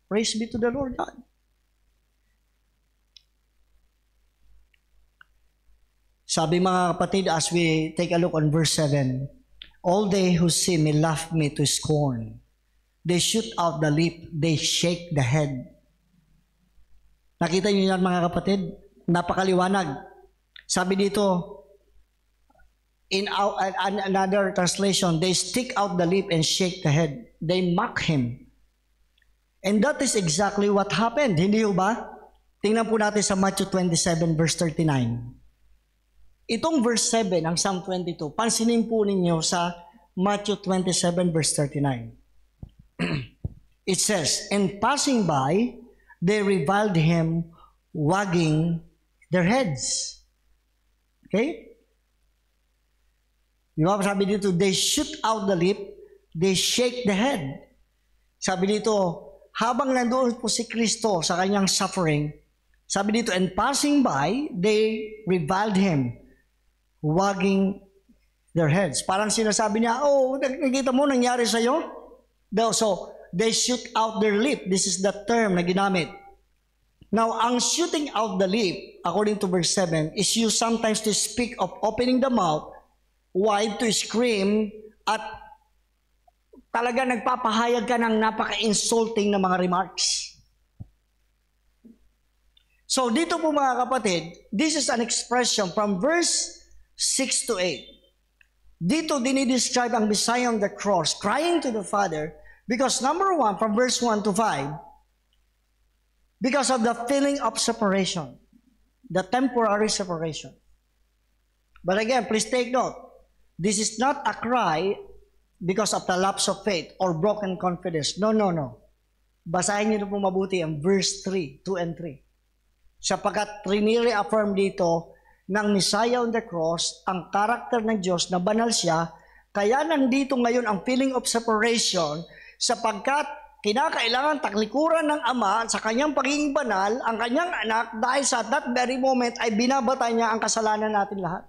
Praise be to the Lord God. Sabi mga kapatid, as we take a look on verse 7, all they who see me laugh me to scorn. They shoot out the lip, they shake the head. Nakita niyo yan mga kapatid? Napakaliwanag. Sabi dito, in another translation, they stick out the lip and shake the head. They mock him. And that is exactly what happened. Hindi ba? Tingnan po natin sa Matthew 27 verse 39. Itong verse 7 ng Psalm 22, pansinin po ninyo sa Matthew 27 verse 39. It says, and passing by, they reviled him, wagging their heads. Okay? Di ba? Sabi dito, they shoot out the lip, they shake the head. Sabi dito, habang nandoon po si Kristo sa kanyang suffering, sabi dito, and passing by, they reviled him, wagging their heads. Parang sinasabi niya, oh, nakikita mo, nangyari sa'yo? So, they shoot out their lip. This is the term na ginamit. Now, ang shooting out the lip, according to verse 7, is used sometimes to speak of opening the mouth wide to scream at talaga nagpapahayag ka ng napaka-insulting na mga remarks. So, dito po mga kapatid, this is an expression from verse 6 to 8. Dito dinidescribe ang Messiah on the cross, crying to the Father, because number 1, from verse 1 to 5, because of the feeling of separation, the temporary separation. But again, please take note, this is not a cry because of the lapse of faith or broken confidence. No, no, no. Basahin niyo po mabuti ang verse 3, 2 and 3. Sapagkat rini-reaffirm dito ng Messiah on the cross, ang karakter ng Diyos na banal siya, kaya nandito ngayon ang feeling of separation sapagkat kinakailangan taklikuran ng Ama sa kanyang pagiging banal ang kanyang anak dahil sa that very moment ay binabatay niya ang kasalanan natin lahat.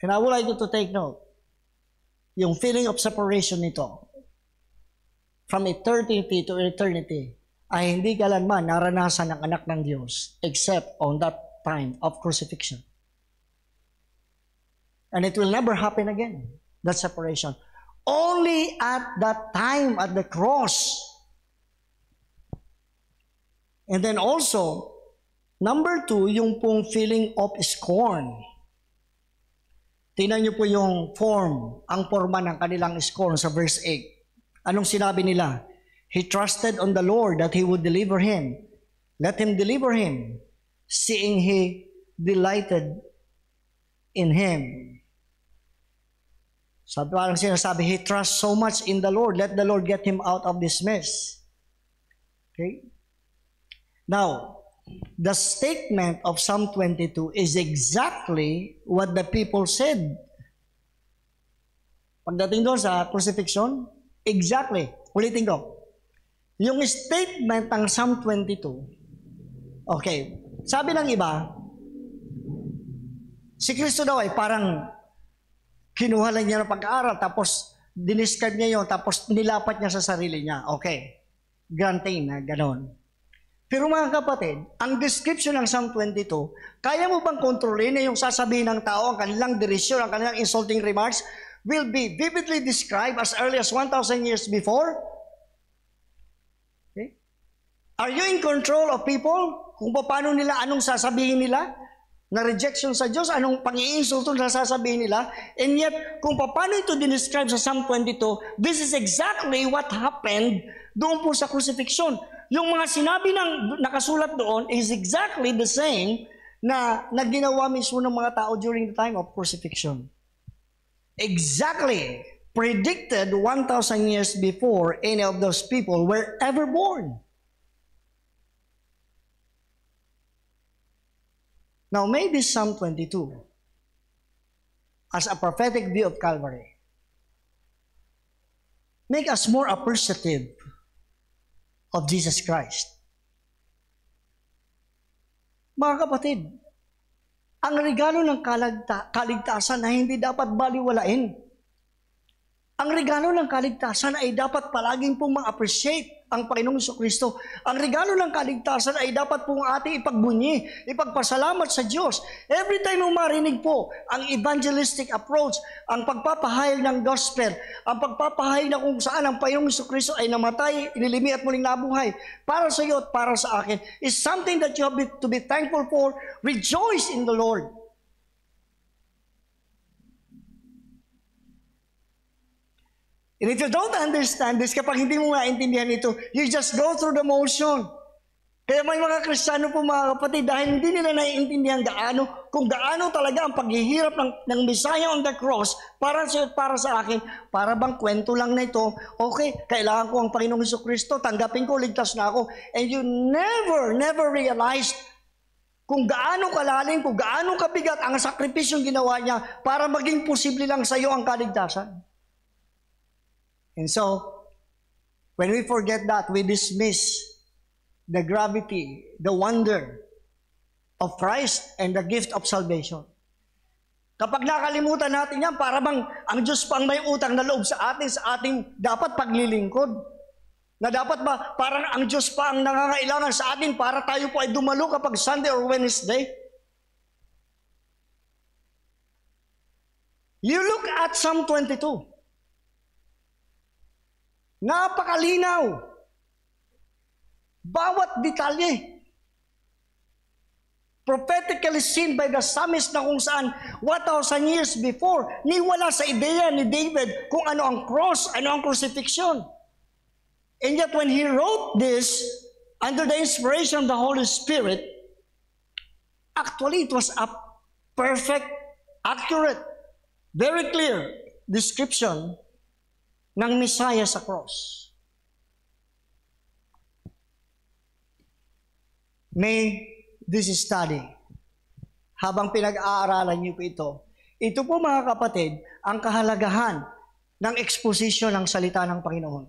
And I would like you to take note, yung feeling of separation nito, from eternity to eternity, ay hindi kailanman naranasan ng anak ng Diyos except on that time of crucifixion. And it will never happen again, that separation. Only at that time at the cross. And then also, number 2, yung pong feeling of scorn. Tingnan niyo po yung form, ang forma ng kanilang scorn sa verse 8. Anong sinabi nila? He trusted on the Lord that He would deliver him. Let Him deliver him, seeing he delighted in Him. So parang sinasabi, he trusts so much in the Lord. Let the Lord get him out of this mess. Okay? Now, the statement of Psalm 22 is exactly what the people said. Pagdating doon sa crucifixion, exactly. Ulitin ko. Yung statement ng Psalm 22, okay, sabi ng iba, si Kristo daw ay parang kinuha lang niya ng pag-aaral, tapos diniscard niya yun, tapos nilapat niya sa sarili niya. Okay, granting na gano'n. Pero mga kapatid, ang description ng Psalm 22, kaya mo bang kontrolin na yung sasabihin ng tao, ang kanilang derisyon, ang kanilang insulting remarks, will be vividly described as early as 1,000 years before? Okay? Are you in control of people? Kung paano nila, anong sasabihin nila? Na rejection sa Diyos, anong pang-iinsulto na sasabihin nila? And yet, kung paano ito dinescribe sa Psalm 22, this is exactly what happened doon po sa crucifixion. Yung mga sinabi ng nakasulat doon is exactly the same na ginawa mismo ng mga tao during the time of crucifixion. Exactly predicted 1,000 years before any of those people were ever born. Now, may this Psalm 22 as a prophetic view of Calvary make us more appreciative of Jesus Christ. Mga kapatid, ang regalo ng kaligtasan ay hindi dapat baliwalain. Ang regalo ng kaligtasan ay dapat palaging pong ma-appreciate ang Panginoong Jesucristo. Ang regalo ng kaligtasan ay dapat pong ating ipagbunyi, ipagpasalamat sa Diyos. Every time mo marinig po ang evangelistic approach, ang pagpapahayag ng gospel, ang pagpapahayag na kung saan ang Panginoong Jesucristo ay namatay, inilimi at muling nabuhay, para sa iyo at para sa akin, is something that you have to be thankful for. Rejoice in the Lord. And if you don't understand this, kapag hindi mo maintindihan ito, you just go through the motion. Kaya may mga Kristiyano po mga kapatid, dahil hindi nila naiintindihan kung gaano talaga ang paghihirap ng Messiah on the cross para sa akin, para bang kwento lang na ito, okay, kailangan ko ang Panginoong Jesucristo, tanggapin ko, ligtas na ako. And you never realized kung gaano kalalim, kung gaano kabigat ang sakripisyong ginawa niya para maging posible lang sa iyo ang kaligtasan. And so, when we forget that, we dismiss the gravity, the wonder of Christ and the gift of salvation. Kapag nakalimutan natin yan, para bang ang Diyos pang may utang na loob sa ating dapat paglilingkod. Na dapat ba, parang ang Diyos pa ang nangangailangan sa atin para tayo po ay dumalo kapag Sunday or Wednesday. You look at Psalm 22. Napakalinaw. Bawat detalye. Prophetically seen by the psalmist na kung saan 1,000 years before, niwala sa ideya ni David kung ano ang cross, ano ang crucifixion. And yet when he wrote this, under the inspiration of the Holy Spirit, actually it was a perfect, accurate, very clear description ng Messiah sa cross. May this study, habang pinag-aaralan niyo po ito po mga kapatid, ang kahalagahan ng exposition ng salita ng Panginoon.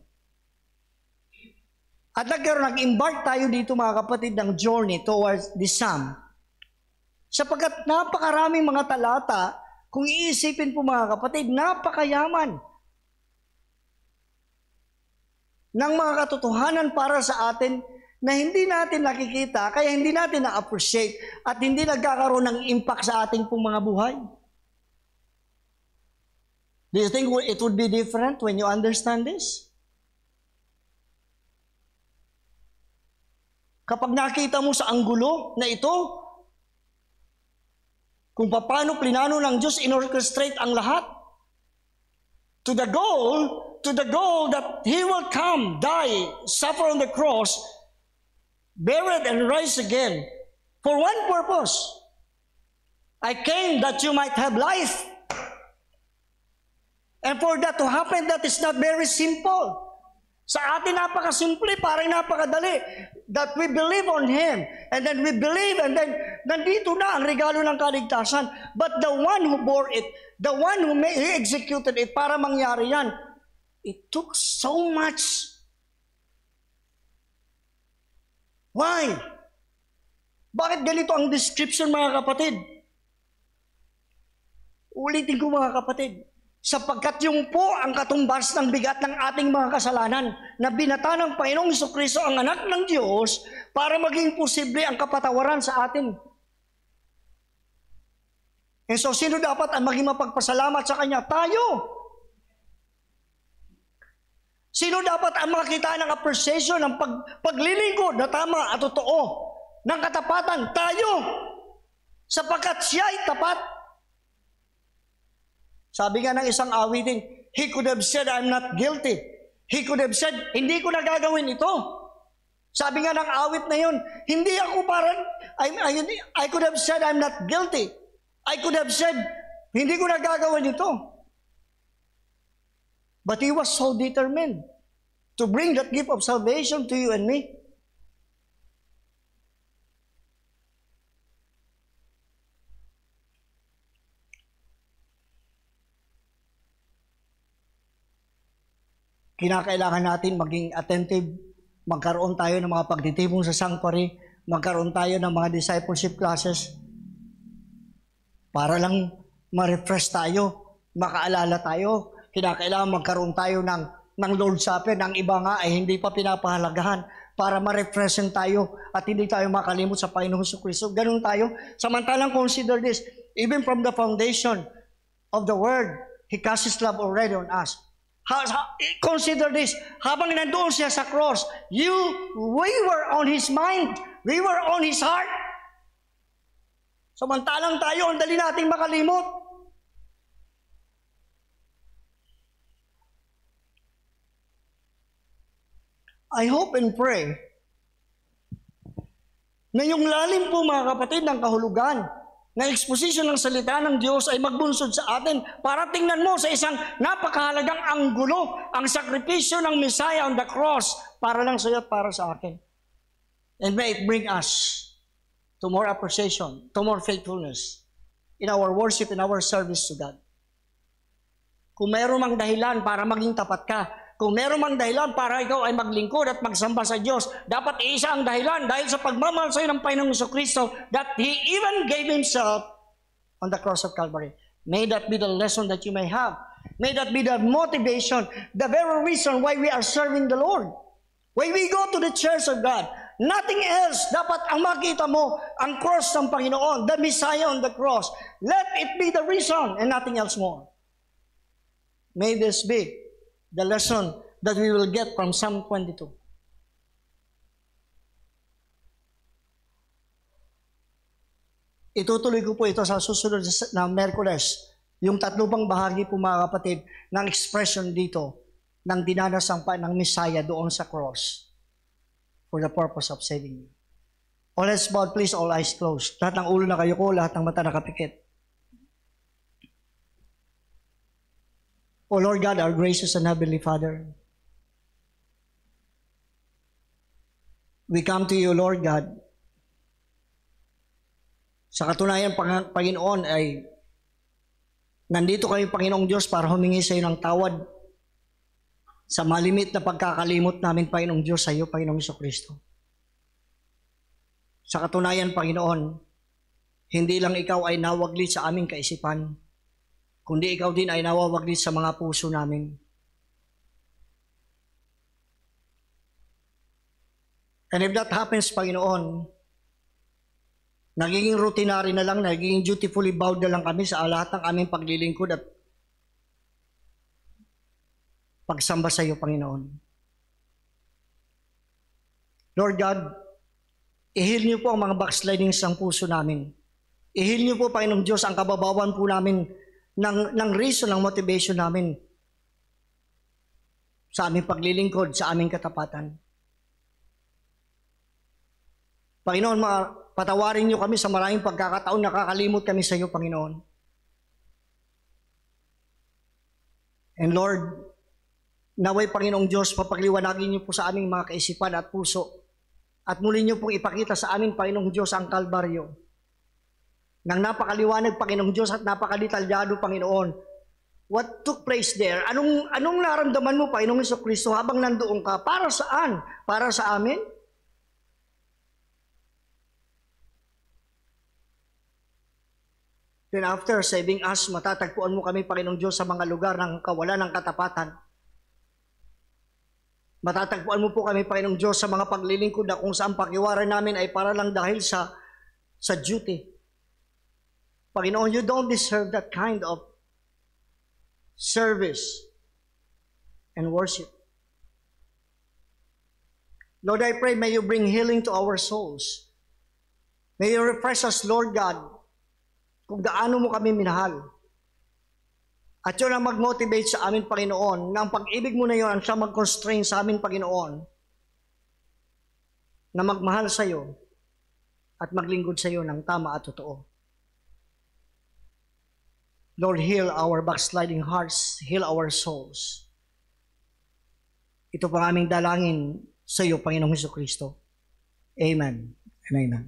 At nag-embark tayo dito mga kapatid ng journey towards the Psalm. Sapagkat napakaraming mga talata, kung iisipin po mga kapatid, napakayaman ng mga katotohanan para sa atin na hindi natin nakikita, kaya hindi natin na-appreciate at hindi nagkakaroon ng impact sa ating pong mga buhay. Do you think it would be different when you understand this? Kapag nakita mo sa anggulo na ito, kung paano plinano ng Diyos in-orchestrate ang lahat, to the goal that He will come, die, suffer on the cross, buried and rise again, for one purpose. I came that you might have life. And for that to happen, that is not very simple. Sa atin napakasimple, parang napakadali. That we believe on Him, and then we believe, and then nandito na ang regalo ng kaligtasan. But the one who bore it, the one who executed it para mangyari yan, it took so much. Why? Bakit ganito ang description mga kapatid? Ulitin ko mga kapatid. Sapagkat yung po ang katumbas ng bigat ng ating mga kasalanan na binata ng Panginoong Jesucristo ang anak ng Diyos para maging posible ang kapatawaran sa atin. And so, sino dapat ang maging mapagpasalamat sa Kanya? Tayo! Sino dapat ang makita ng appreciation, ng paglilingkod na tama at totoo, ng katapatan? Tayo! Sapagkat siya ay tapat. Sabi nga ng isang awitin, he could have said, I'm not guilty. He could have said, hindi ko na gagawin ito. Sabi nga ng awit na yun, hindi ako parang, I could have said, I'm not guilty. I could have said, hindi ko na gagawin ito. But he was so determined to bring that gift of salvation to you and me. kinakailangan natin maging attentive, magkaroon tayo ng mga pagtitipon sa sanctuary, magkaroon tayo ng mga discipleship classes para lang ma-refresh tayo, makaalala tayo. Kinakailangan magkaroon tayo ng Lord's Supper, ng iba nga ay hindi pa pinapahalagahan para ma-refreshen tayo at hindi tayo makalimot sa Panginoong Jesucristo. Ganun tayo. Samantalang consider this, even from the foundation of the Word, He cast His love already on us. Consider this, habang nandoon siya sa cross, we were on His mind, we were on His heart. Samantalang tayo, ang dali nating makalimot. I hope and pray na yung lalim po mga kapatid ng kahulugan na exposition ng salita ng Diyos ay magbunsod sa atin para tingnan mo sa isang napakahalagang anggulo ang sakripisyo ng Messiah on the cross para lang sa iyo at para sa akin. And may it bring us to more appreciation, to more faithfulness in our worship, in our service to God. Kung mayroon mang dahilan para maging tapat ka, kung mayroon mang dahilan para ikaw ay maglingkod at magsamba sa Diyos, dapat iisa ang dahilan dahil sa pagmamahal sa iyo ng Panginoong Jesucristo that He even gave Himself on the cross of Calvary. May that be the lesson that you may have. May that be the motivation, the very reason why we are serving the Lord. When we go to the church of God, nothing else. Dapat ang makita mo, ang cross ng Panginoon, the Messiah on the cross. Let it be the reason and nothing else more. May this be the lesson that we will get from Psalm 22. Itutuloy ko po ito sa susunod na Miyerkules, yung tatlo pang bahagi po mga kapatid ng expression dito ng dinanasang pa ng Messiah doon sa cross for the purpose of saving you. All heads bowed, please, all eyes closed. Lahat ng ulo na kayo ko, lahat ng mata nakapikit. O Lord God, our gracious and heavenly Father, we come to you, Lord God. Sa katunayan, Panginoon, ay nandito kami, Panginoong Diyos, para humingi sa iyo ng tawad sa malimit na pagkakalimot namin, Panginoong Diyos, sa iyo, Panginoong Jesucristo. Sa katunayan, Panginoon, hindi lang ikaw ay nawaglit sa aming kaisipan, kundi ikaw din ay nawawaglit sa mga puso namin. And if that happens, Panginoon, nagiging routinary na lang, nagiging dutifully bowed na lang kami sa lahat ng aming paglilingkod at pagsamba sa iyo, Panginoon. Lord God, i-heal niyo po ang mga backslidings ng puso namin. I-heal niyo po, Panginoong Diyos, ang kababawan po namin ng reason, ng motivation namin sa aming paglilingkod, sa aming katapatan. Panginoon, patawarin niyo kami sa maraming pagkakataon, nakakalimot kami sa iyo, Panginoon. And Lord, naway, Panginoong Diyos, papagliwanagin niyo po sa aming mga kaisipan at puso at muli niyo pong ipakita sa amin, Panginoong Diyos, ang Kalbaryo nang napakaliwanag, Panginoong Diyos, at napakadetalyado, Panginoon. What took place there? Anong naramdaman mo, Panginoong Jesucristo, habang nandoon ka? Para saan? Para sa amin? Then after saving us, matatagpuan mo kami, Panginoong Diyos, sa mga lugar ng kawalan ng katapatan. Matatagpuan mo po kami, Panginoong Diyos, sa mga paglilingkod na kung saan pakiwaran namin ay para lang dahil sa duty. Panginoon, you don't deserve that kind of service and worship. Lord, I pray, may you bring healing to our souls. May you refresh us, Lord God, kung gaano mo kami minahal. At yun ang mag-motivate sa amin, Panginoon, na ang pag-ibig mo na yun ang siya mag-constrain sa amin, Panginoon, na magmahal sa iyo at maglingkod sa iyo ng tama at totoo. Lord, heal our backsliding hearts, heal our souls. Ito pang aming dalangin sa iyo, Panginoong Jesucristo. Amen and amen.